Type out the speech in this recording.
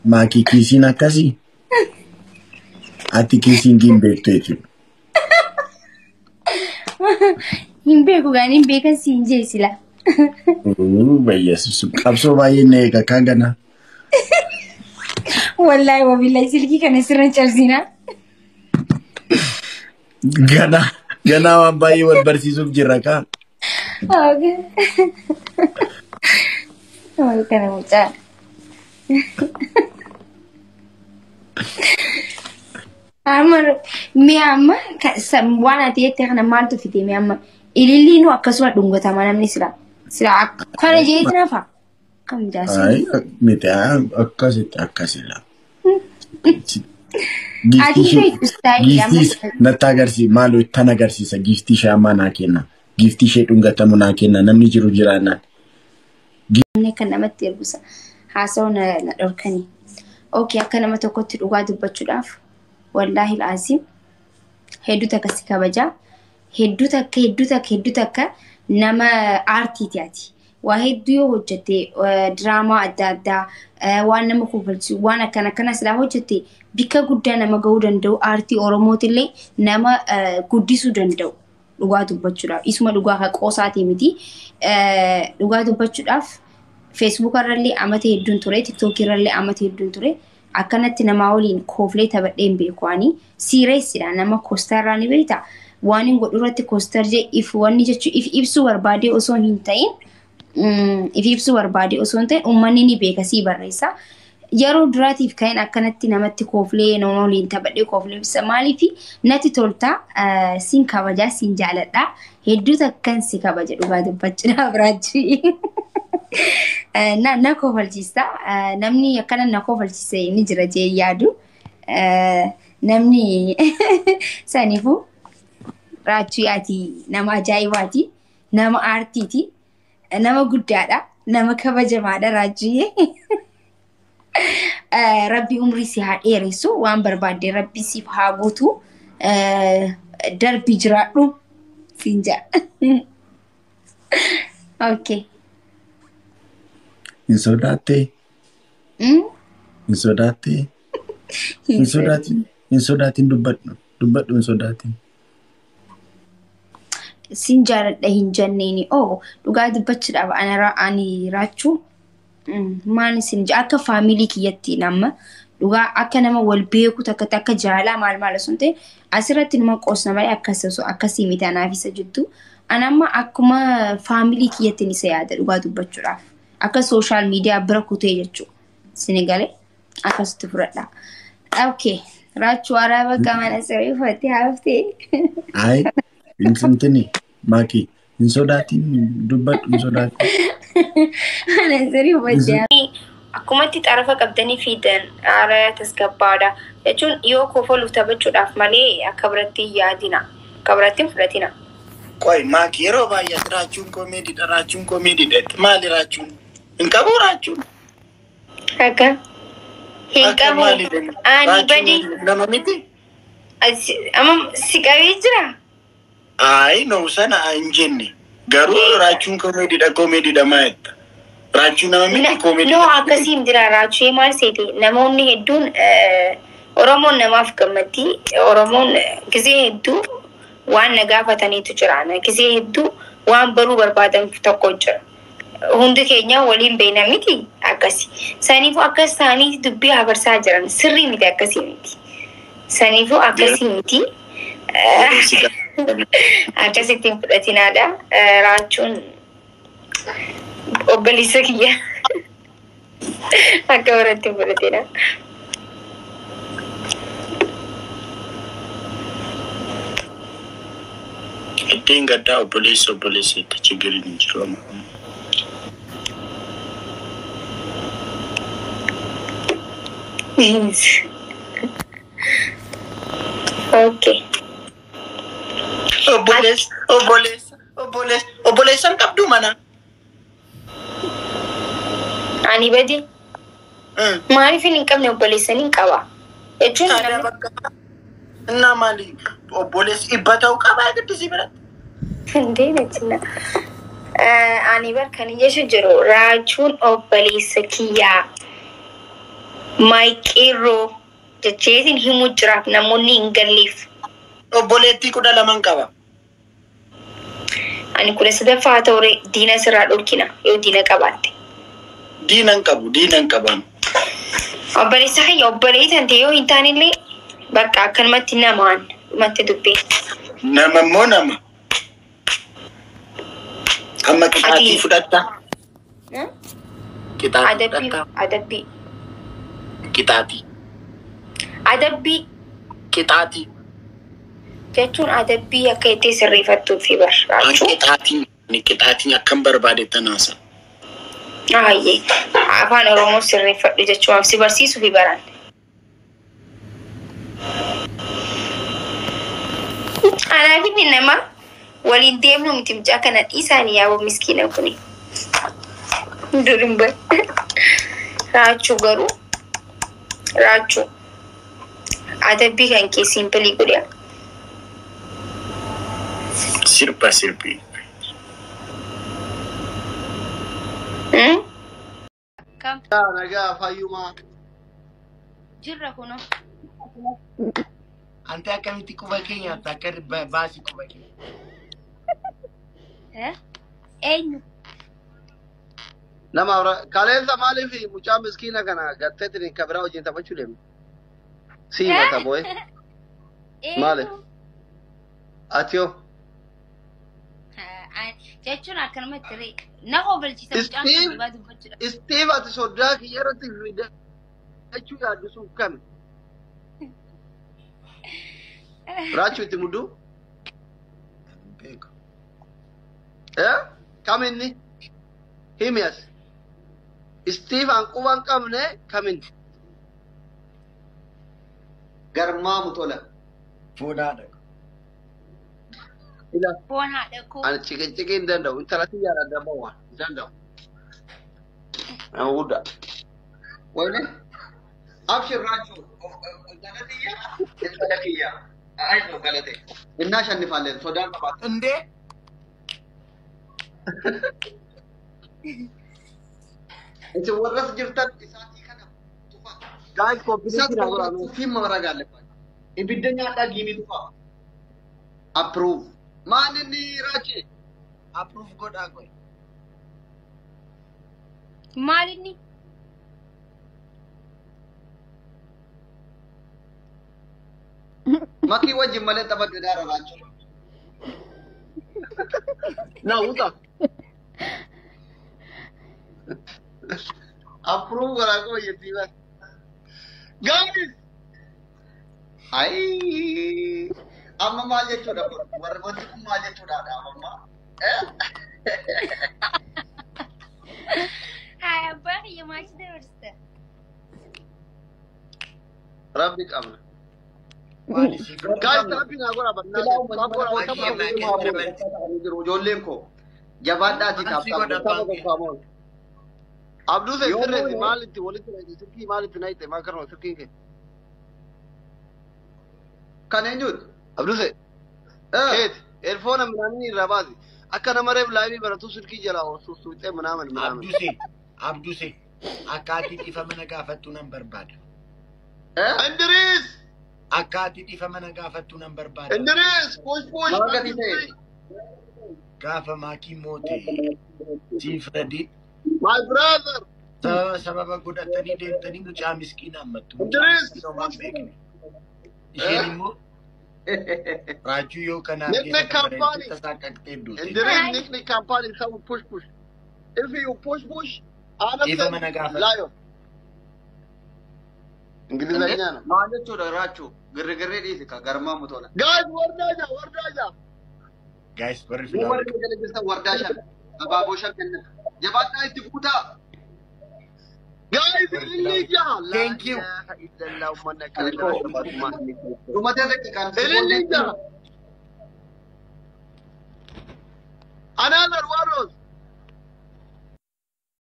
Maki kisina kasi. Ati kisin gimbektu jechuudha. Himbeeku gaan himbeekan siin jeesila. Bayyeessu qabsoo baay'ee neeqa kagana. Wallahi wabillahi silkii kana sirran cabsina. Gana waan baay'ee wal barsiisuuf jirra kaa. Wal kana mucaa. Amma waan ati jettee kana maaltu fite amma ililliin akkasuma dhungatamaa namni sila kana jeetti nafa kam jaasi. Ay miti akkasila. Giftii natti agarsiisa maaloo ittan agarsiisa giftii ishee ammaa naa kenna giftii ishee dhungatamu naa kenna namni jiru jiraannaan. Kan namatti ergusa haasa'u na dhorkanii. Okay akka nama tokkotti dhugaa dubbachuudhaaf wallahi alazim hedduu takka si kabaja hedduu takka nama aartiiti ati waa hedduu yoo hojjette diraamaa adda addaa waan nama kofalchiisu waan akkana silaa hojjette bikka guddaa nama gahuu danda'u aartii oromootillee nama guddisuu danda'u dhugaa dubbachuudhaaf isuma dhugaa haqoosaati miti dhugaa dubbachuudhaaf Facebook irrallee amata hedduun ture TikTok irrallee amata hedduun ture akkanatti nama waliin kooflee taphadheen beekwaanii siireessidha nama koostarraa ni beekta waan hin godhuratti koostar jee if wanni jechuun if ibsuu barbaadee osoo hin ta'in uummanni ni beeka sii barreessa yeroo duraatiif kan akkanatti namatti kooflee nama waliin taphadhee kooflee ibsa maaliif natti tolta siin kabajaa siin jaaladha hedduu takkan si kabaja dhugaa dubbachuudhaaf raajii. Na kofalchiista namni akkana na kofalchiise ni jira jee yaadu namni sanifu raachuu ati nama ajaa'ibaati nama aartiiti nama guddaadha nama kabajamaadha raachuu rabbi umrii si haa dheeressu waan barbaadde rabbi siif haa guutu darbi jiraadhu sinja. Okay. Insodate. Insodaatiin dubbadhu insodaatiin. Sin jaaladha hin jenneeni dhugaa dubbachuudhaaf ani raachuu maal sin akka faamilii kiyyatti nama dhugaa akka nama wal beeku takka jaalaa maal osoo ta'e asirratti nama qoosna malee akkasii miti anaaf isa jettu anamma akkuma faamilii kiyyatti ni isa yaada dhugaa dubbachuudhaaf. Akka social media bira kutee jechuudha. Senegalee akkasitti fudhadha. Okay. Raachuu araba kamana sirrii uffattee haaftee. Ay, intini maki insodaatiin dubbadhu insodaatiin. Ana sirrii uffattee. Akkumatti xarafa qabdanii fiidan haala tasgabbaadha. Jechuun yoo kofaluuf taphachuudhaaf malee akka biratti yaadina. Akka biratti fudhatina. Qoy maki yeroo baay'ee raachuun komeediidha. Maali raachuun? Inkabu raachuun. Akka. Hinkabu. Ani badi. Nama miti. Amma si qabee jira. Ay no sana hin jenne. Garuu raachuun komeediidha maayetta. Raachuun nama miti komeediidha. No akkasiin jira raachuu maal seeti namoonni hedduun Oromoon namaaf gammatti. Oromoon gisee hedduu waan nagaafataniitu jira. Gisee hedduu waan baruu barbaadan tokko jira. Hundi keenya waliin beena miti akkasi. Saniifuu akkas ta'anii dubbii habarsaa jiran sirrii miti akkasii miti. Saniifuu akkasii miti. Akkasittiin fudhatinaadha. Raachuun obboleessa kiyya. Akka biratti fudhatina. Ittiin gaddaa obboleessa itti chigiriin hin jiru. Okay. Obboleessan qabdu mana. Ani badi. Maaliif hin qabne obboleessan hin qaba. Jechuun እና ማሊ ኦቦሌስ ይበታው ቀባይ ቅድስ ይበራት እንዴ ነችና አኒ በርከን እየሽጅሩ ራቹን ኦቦሌስ ኪያ ማይቂሮ ጀቼቲን ሂሙጅራፍ ነሙኒ እንገሊፍ ኦቦሌቲ ቁዳ ለማን ቀባ አኒ ኩለ ሰደፋ ተውሬ ዲና ስራ ዶርኪና ዮ ዲና ቀባቴ ዲናን ቀባ ኦቦሌስ ሀይ ኦቦሌት እንዴ ዮ ኢንታኒሌ በቃ ከንመትና ማን መተዱቤ ነመሞ ነመ ከመቅጣቲ ፍዳታ አደቢ ጀቹን አደቢ አከይቴ ስሪፈቱ ፊበር ቂጣቲ አከምበር ባደ ተናሳ አይ አፋን ኦሮሞ ስሪፈዱ ጀቹ አብሲ በርሲሱ ፊበራን أنا أجيب إنما والديم نوم تمجا كانت إنسانية يا أبو مسكينة كوني دورين بر راجو غرو راجو ada bigan ke simply kuliah sirpi kam naga fayuma jirra kuno ante akamiti kubakenya takar basi kubakenya enyu nama kalenza mali fi mucha miskina kana gattetini kabra wajin tabachulem si mata boy mali atyo jechuna kanama tiri naqo balchi tabchan badu bachira steve at soda ki yarati vida achu ya dusu kam rachu timudu kamini himias steve anquban kamne kamin garma mutola foda da ila phone hada ko an cikin danda interati yara da bawa danda an huda wani abshir rachu galatiya galatiya ay no galate inna shanifalen sodan ba inde انت ورث جرتك اساتي كذا تفا جاي كوبيليتي راغلا في مراغا لفا ابدنيا داغيني تفا ابروف ما نني راچي approve goda goy malini maki wajin male tabat dara racho na uta approve करा को ये पीवा guys आई amma maje choda warwati ko maje choda da amma hay abari ya machi derste rabbik amna guys tapi ngagora banna ngagora wata ba jollen ko jabada ti ta ko abdu se sirre maliti woliti sirki maliti naite ma karno sirki ke kanenjut abdu se et earphone amrani rabazi akana mare live baratu sirki jala o suite manaman abdu se akati tifamana gafatu number bad Andres akati tifamana gafatu number bad Andres push magati se gafa maki mote tifredi my brother sababa gudatani deemtani mucaa miskiina ammattu Andres no mambekni isheenimmo raaju yoo kana Nickname company tasaqaqte du Andres nickname company some push if you push ifa mana gafa lion ingilizኛ ነው ማለት ነው ራቹ ግርግሬ ዲስ ከገርማ ሙቶላ guys ወርዳጃ guys ወርዳሻ አባቦሻ ከነ የባጣ ይትኩታ guys ኢሊጃ thank you ኢላላሁ ማነከለ ዱማቴ ዘከካን ኢሊጃ another warros